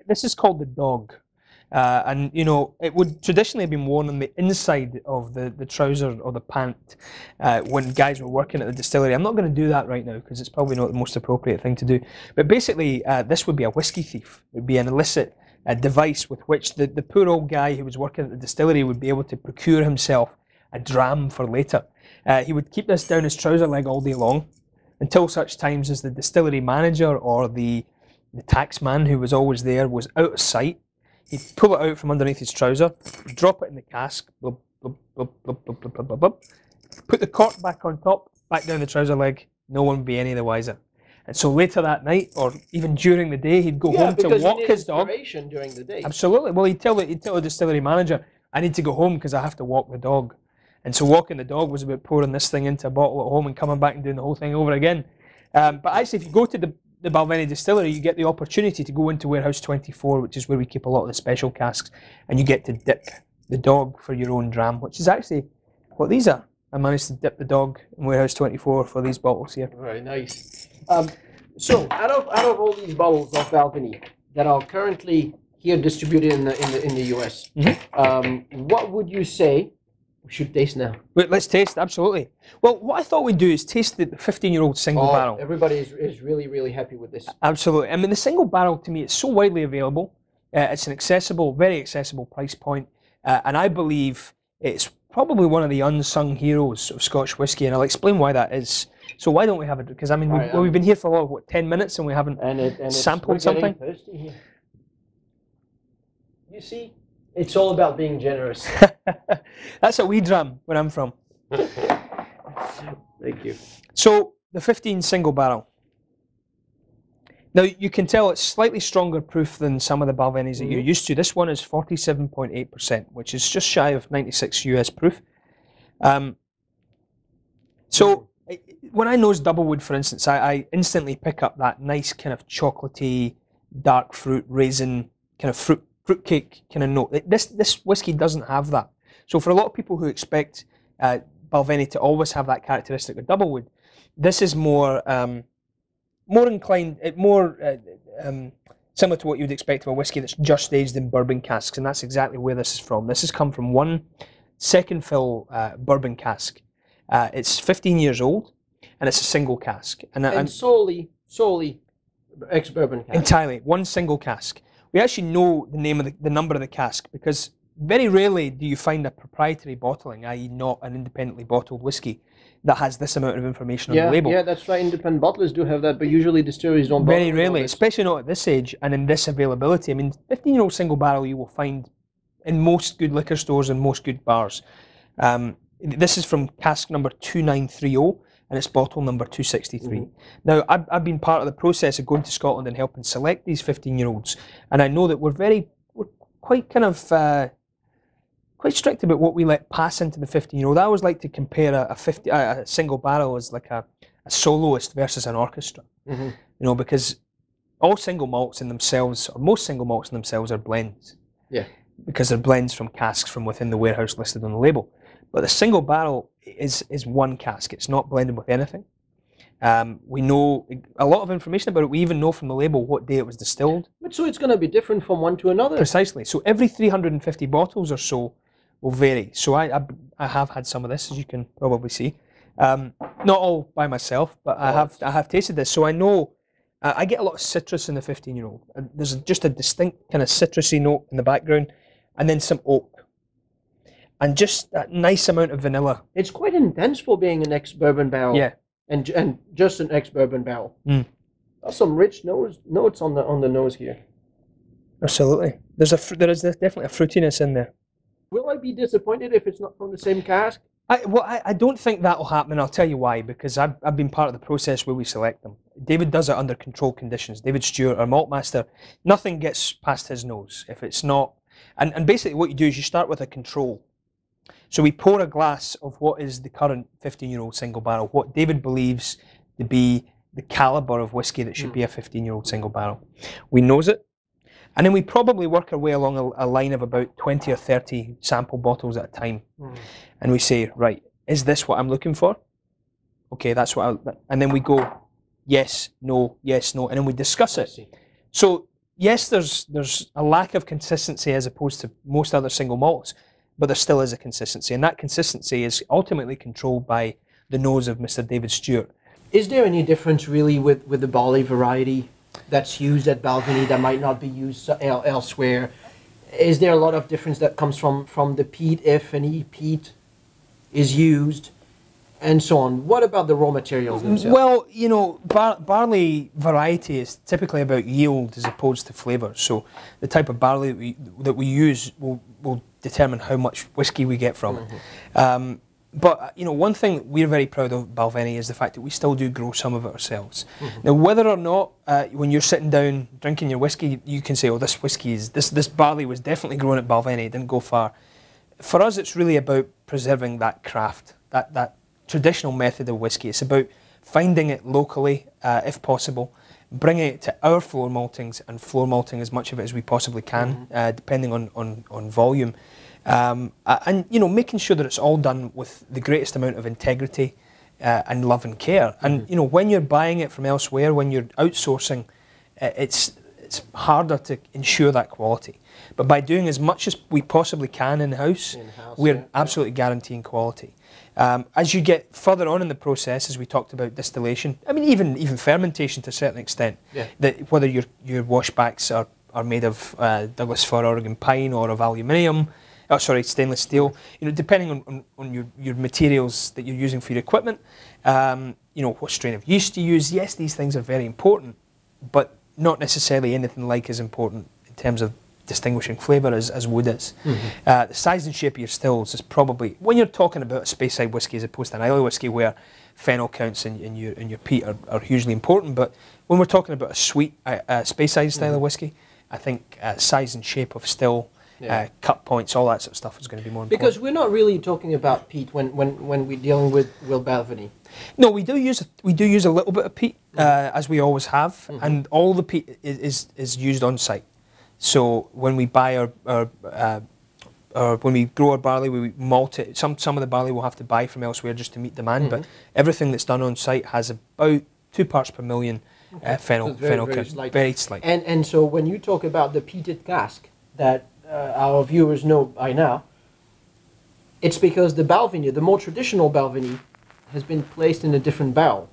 this is called the dog. And, you know, it would traditionally have been worn on the inside of the trouser or the pant when guys were working at the distillery. I'm not going to do that right now because it's probably not the most appropriate thing to do. But basically, this would be a whiskey thief. It would be an illicit device with which the poor old guy who was working at the distillery would be able to procure himself a dram for later. He would keep this down his trouser leg all day long until such times as the distillery manager or the taxman who was always there was out of sight. He'd pull it out from underneath his trouser, drop it in the cask, blub, blub, blub, blub, blub, blub, blub, blub, put the cork back on top, back down the trouser leg, no one would be any the wiser. And so later that night, or even during the day, he'd go home to walk his dog. During the day. Absolutely. Well, he'd tell the distillery manager, I need to go home because I have to walk the dog. And so walking the dog was about pouring this thing into a bottle at home and coming back and doing the whole thing over again. But actually, if you go to the Balvenie distillery, you get the opportunity to go into Warehouse 24, which is where we keep a lot of the special casks, and you get to dip the dog for your own dram, which is actually what these are. I managed to dip the dog in Warehouse 24 for these bottles here. Very nice. So, out of all these bottles of Balvenie that are currently here distributed in the US, what would you say we should taste now? Wait, let's taste, absolutely. Well, what I thought we'd do is taste the 15-year-old single barrel. Everybody is really, really happy with this. Absolutely. I mean, the single barrel, to me, it's so widely available. It's an accessible, very accessible price point. And I believe it's probably one of the unsung heroes of Scotch whisky, and I'll explain why that is. So why don't we have it? Because, I mean, we've been here for, what, 10 minutes and we haven't sampled something? You see? It's all about being generous. That's a wee dram where I'm from. Thank you. So, the 15 single barrel. Now, you can tell it's slightly stronger proof than some of the Balvenies that you're used to. This one is 47.8%, which is just shy of 96 US proof. So, when I nose Doublewood, for instance, I instantly pick up that nice kind of chocolatey, dark fruit, raisin, kind of fruitcake kind of note. This whiskey doesn't have that. So for a lot of people who expect Balvenie to always have that characteristic of Doublewood, this is more inclined, similar to what you'd expect of a whiskey that's just aged in bourbon casks, and that's exactly where this is from. This has come from one second fill bourbon cask. It's 15 years old, and it's a single cask. And solely ex-bourbon cask. Entirely, one single cask. We actually know the name of the number of the cask because very rarely do you find a proprietary bottling, i.e. not an independently bottled whiskey, that has this amount of information on the label. Yeah, that's right. Independent bottlers do have that, but usually distilleries don't bottle. Very rarely, especially not at this age and in this availability. I mean, 15-year-old single barrel you will find in most good liquor stores and most good bars. This is from cask number 2930. And it's bottle number 263. Now, I've been part of the process of going to Scotland and helping select these 15-year-olds, and I know that we're quite kind of quite strict about what we let pass into the 15-year-old. I always like to compare a single barrel as like a soloist versus an orchestra, you know, because all single malts in themselves, or most single malts in themselves, are blends. Yeah. Because they're blends from casks from within the warehouse listed on the label. But the single barrel is one cask. It's not blended with anything. We know a lot of information about it. We even know from the label what day it was distilled. But so it's going to be different from one to another. Precisely. So every 350 bottles or so will vary. So I have had some of this, as you can probably see. Not all by myself, but I have tasted this. So I know I get a lot of citrus in the 15-year-old. There's just a distinct kind of citrusy note in the background, and then some oak. And just that nice amount of vanilla. It's quite intense for being an ex-bourbon barrel. Yeah. And just an ex-bourbon barrel. There's some rich notes on the nose here. Absolutely. There is definitely a fruitiness in there. Will I be disappointed if it's not from the same cask? I don't think that will happen, and I'll tell you why, because I've been part of the process where we select them. David does it under controlled conditions. David Stewart, our malt master, nothing gets past his nose if it's not. And basically what you do is you start with a control. So we pour a glass of what is the current 15-year-old single barrel, what David believes to be the calibre of whiskey that should be a 15-year-old single barrel. We nose it, and then we probably work our way along a line of about 20 or 30 sample bottles at a time. And we say, right, is this what I'm looking for? Okay, that's what and then we go, yes, no, and then we discuss it. So yes, there's a lack of consistency as opposed to most other single malts, but there still is a consistency, and that consistency is ultimately controlled by the nose of Mr. David Stewart. Is there any difference really with the barley variety that's used at Balvenie that might not be used elsewhere? Is there a lot of difference that comes from the peat, if any peat is used, and so on? What about the raw materials themselves? Well, you know, barley variety is typically about yield as opposed to flavour. So the type of barley that we use will determine how much whiskey we get from it. But you know, one thing we're very proud of at Balvenie is the fact that we still do grow some of it ourselves. Now, whether or not when you're sitting down drinking your whiskey, you can say, "Oh, this whiskey is this barley was definitely grown at Balvenie. It didn't go far." For us, it's really about preserving that craft, that traditional method of whiskey. It's about finding it locally, if possible, bringing it to our floor maltings and floor malting as much of it as we possibly can, depending on volume. And you know, making sure that it's all done with the greatest amount of integrity and love and care. And you know, when you're buying it from elsewhere, when you're outsourcing, it's harder to ensure that quality. But by doing as much as we possibly can in-house, we're absolutely guaranteeing quality. As you get further on in the process, as we talked about distillation, I mean even fermentation to a certain extent, that whether your washbacks are made of Douglas fir, Oregon pine, or of aluminium, stainless steel. You know, depending on your materials that you're using for your equipment, you know, what strain of yeast you use. Yes, these things are very important, but not necessarily anything like as important in terms of distinguishing flavour as wood is. The size and shape of your stills is probably, when you're talking about a Speyside whisky as opposed to an Islay whisky where fennel counts and your peat are hugely important, but when we're talking about a sweet Speyside style of whisky, I think size and shape of still, cut points, all that sort of stuff is going to be more important. Because we're not really talking about peat when we're dealing with Balvenie. No, we do use a little bit of peat, as we always have, and all the peat is used on site. So when we buy when we grow our barley, we malt it. Some of the barley we'll have to buy from elsewhere just to meet demand, but everything that's done on site has about 2 parts per million fennel count. Very slight. And so when you talk about the peated cask that our viewers know by now, it's because the Balvenie, the more traditional Balvenie, has been placed in a different barrel.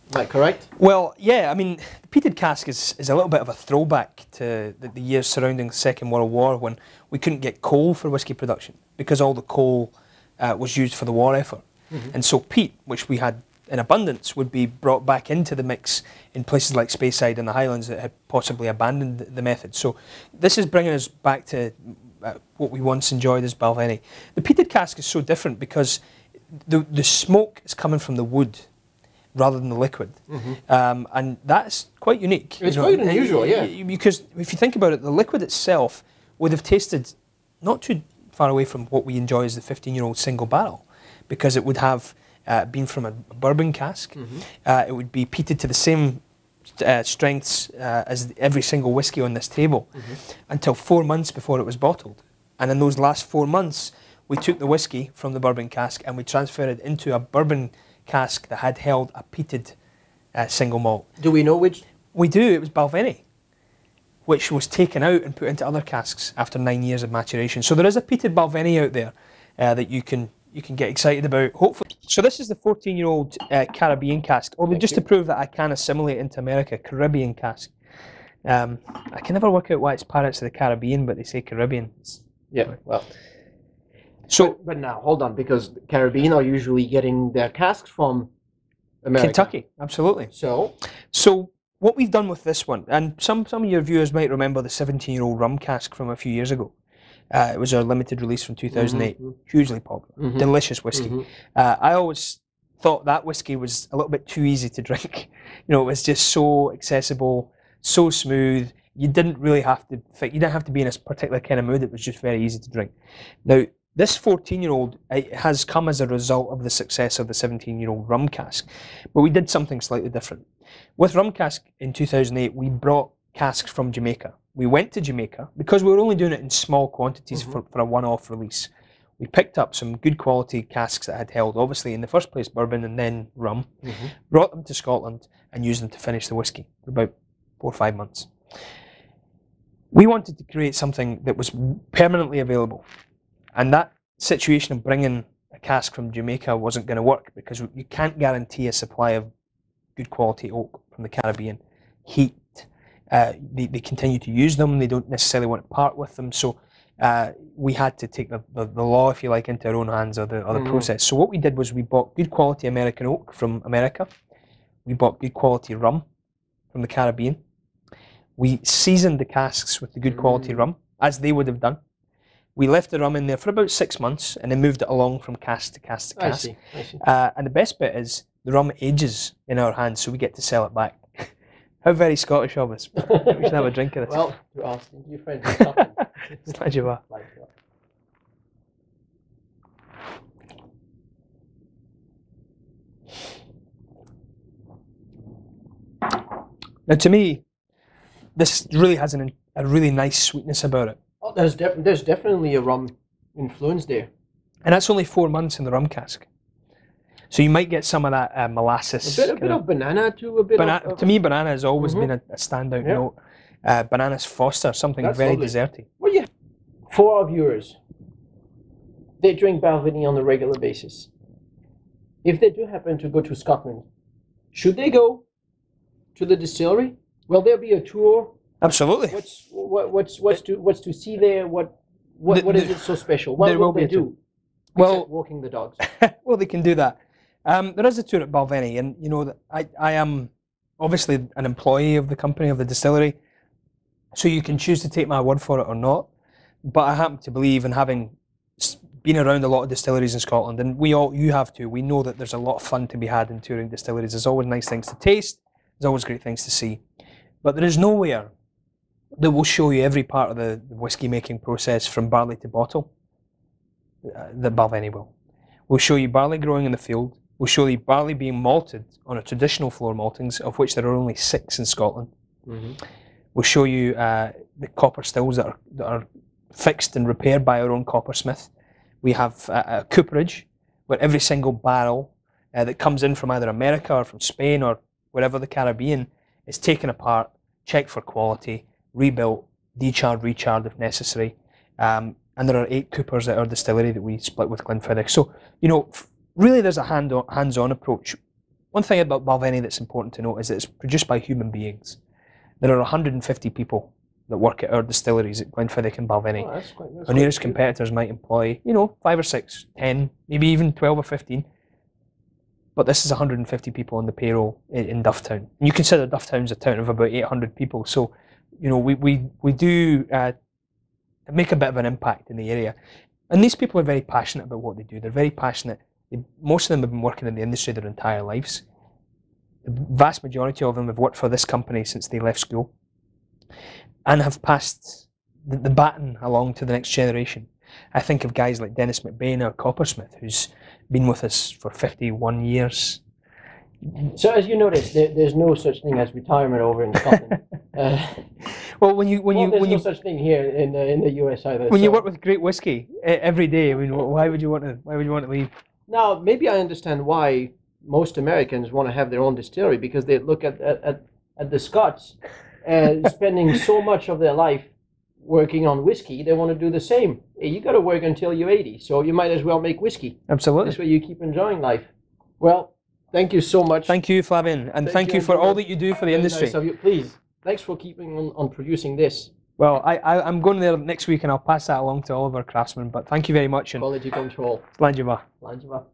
Is that correct? Well, yeah, I mean, the peated cask is a little bit of a throwback to the years surrounding the Second World War, when we couldn't get coal for whisky production because all the coal was used for the war effort. And so peat, which we had in abundance, would be brought back into the mix in places like Speyside and the Highlands that had possibly abandoned the method. So this is bringing us back to what we once enjoyed as Balvenie. The peated cask is so different because the smoke is coming from the wood rather than the liquid, and that's quite unique. It's quite unusual, yeah. Because if you think about it, the liquid itself would have tasted not too far away from what we enjoy as the 15-year-old single barrel, because it would have been from a bourbon cask. It would be peated to the same strengths as every single whiskey on this table until 4 months before it was bottled. And in those last 4 months, we took the whiskey from the bourbon cask and we transferred it into a bourbon cask that had held a peated single malt. Do we know which? We do. It was Balvenie, which was taken out and put into other casks after 9 years of maturation. So there is a peated Balvenie out there that you can get excited about, hopefully. So this is the 14-year-old Caribbean cask, although just to prove that I can assimilate into America, Caribbean cask. I can never work out why it's Pirates of the Caribbean, but they say Caribbean. Yeah, well. So, but now, hold on, because the Caribbean are usually getting their casks from America. Kentucky, absolutely. So what we've done with this one, and some of your viewers might remember the 17-year-old rum cask from a few years ago. It was our limited release from 2008, hugely popular, delicious whiskey. I always thought that whiskey was a little bit too easy to drink. You know, it was just so accessible, so smooth. You didn't really have to you didn't have to be in a particular kind of mood. It was just very easy to drink. Now, this 14-year-old has come as a result of the success of the 17-year-old rum cask, but we did something slightly different. With rum cask in 2008, we brought casks from Jamaica. We went to Jamaica because we were only doing it in small quantities for a one-off release. We picked up some good quality casks that had held, obviously, in the first place, bourbon and then rum, brought them to Scotland and used them to finish the whiskey for about 4 or 5 months. We wanted to create something that was permanently available, and that situation of bringing a cask from Jamaica wasn't going to work because you can't guarantee a supply of good quality oak from the Caribbean. Heat, they continue to use them, they don't necessarily want to part with them, so we had to take the law, if you like, into our own hands, or the process. So what we did was we bought good quality American oak from America, we bought good quality rum from the Caribbean, we seasoned the casks with the good quality rum, as they would have done. We left the rum in there for about 6 months and then moved it along from cask to cask to cask. I see. And the best bit is the rum ages in our hands, so we get to sell it back. How very Scottish of us. We should have a drink of this. Well, you're asking your friends in Scotland. Glad you are. Now, to me, this really has a really nice sweetness about it. Oh, there's definitely a rum influence there. And that's only 4 months in the rum cask. So you might get some of that molasses. A bit of banana too. To me, banana has always been a standout note. Bananas foster something That's very lovely. desserty. Well, yeah. For our viewers, they drink Balvenie on a regular basis. If they do happen to go to Scotland, should they go to the distillery? Will there be a tour? Absolutely. What's to see there? What is it so special? What will they do? Well, walking the dogs. Well, they can do that. There is a tour at Balvenie, and you know I am obviously an employee of the company, of the distillery, so you can choose to take my word for it or not. But I happen to believe, in having been around a lot of distilleries in Scotland, and you have too, we know that there's a lot of fun to be had in touring distilleries. There's always nice things to taste. There's always great things to see. But there is nowhere that will show you every part of the whiskey making process from barley to bottle that Balvenie will. We'll show you barley growing in the field. We'll show you barley being malted on a traditional floor maltings, of which there are only 6 in Scotland. We'll show you the copper stills that are fixed and repaired by our own coppersmith. We have a cooperage where every single barrel that comes in from either America or from Spain or wherever the Caribbean is taken apart, checked for quality, rebuilt, decharred, recharred if necessary. And there are 8 coopers at our distillery that we split with Glenfiddich. So, you know, really there's a hands-on approach. One thing about Balvenie that's important to note is that it's produced by human beings. There are 150 people that work at our distilleries at Glenfiddich and Balvenie. Oh, that's quite Our nearest competitors might employ, 5 or 6, 10, maybe even 12 or 15. But this is 150 people on the payroll in Dufftown. And you consider Dufftown's a town of about 800 people. So, you know, we do make a bit of an impact in the area. And these people are very passionate about what they do. They're very passionate. Most of them have been working in the industry their entire lives. The vast majority of them have worked for this company since they left school and have passed the baton along to the next generation. I think of guys like Dennis McBain, our coppersmith, who's been with us for 51 years. So as you notice, there's no such thing as retirement over in Scotland. Well, there's no such thing here in the US either. When you work with great whiskey every day, I mean, why would you want to leave? Now, maybe I understand why most Americans want to have their own distillery, because they look at the Scots spending so much of their life working on whiskey. They want to do the same. Hey, you got to work until you're 80, so you might as well make whiskey. Absolutely. This way you keep enjoying life. Well, thank you so much. Thank you, Flavien, and thank you for all that you do for the industry. Nice of you. Please, thanks for keeping on producing this. Well, I'm going there next week, and I'll pass that along to all of our craftsmen. But thank you very much. And quality control. Slán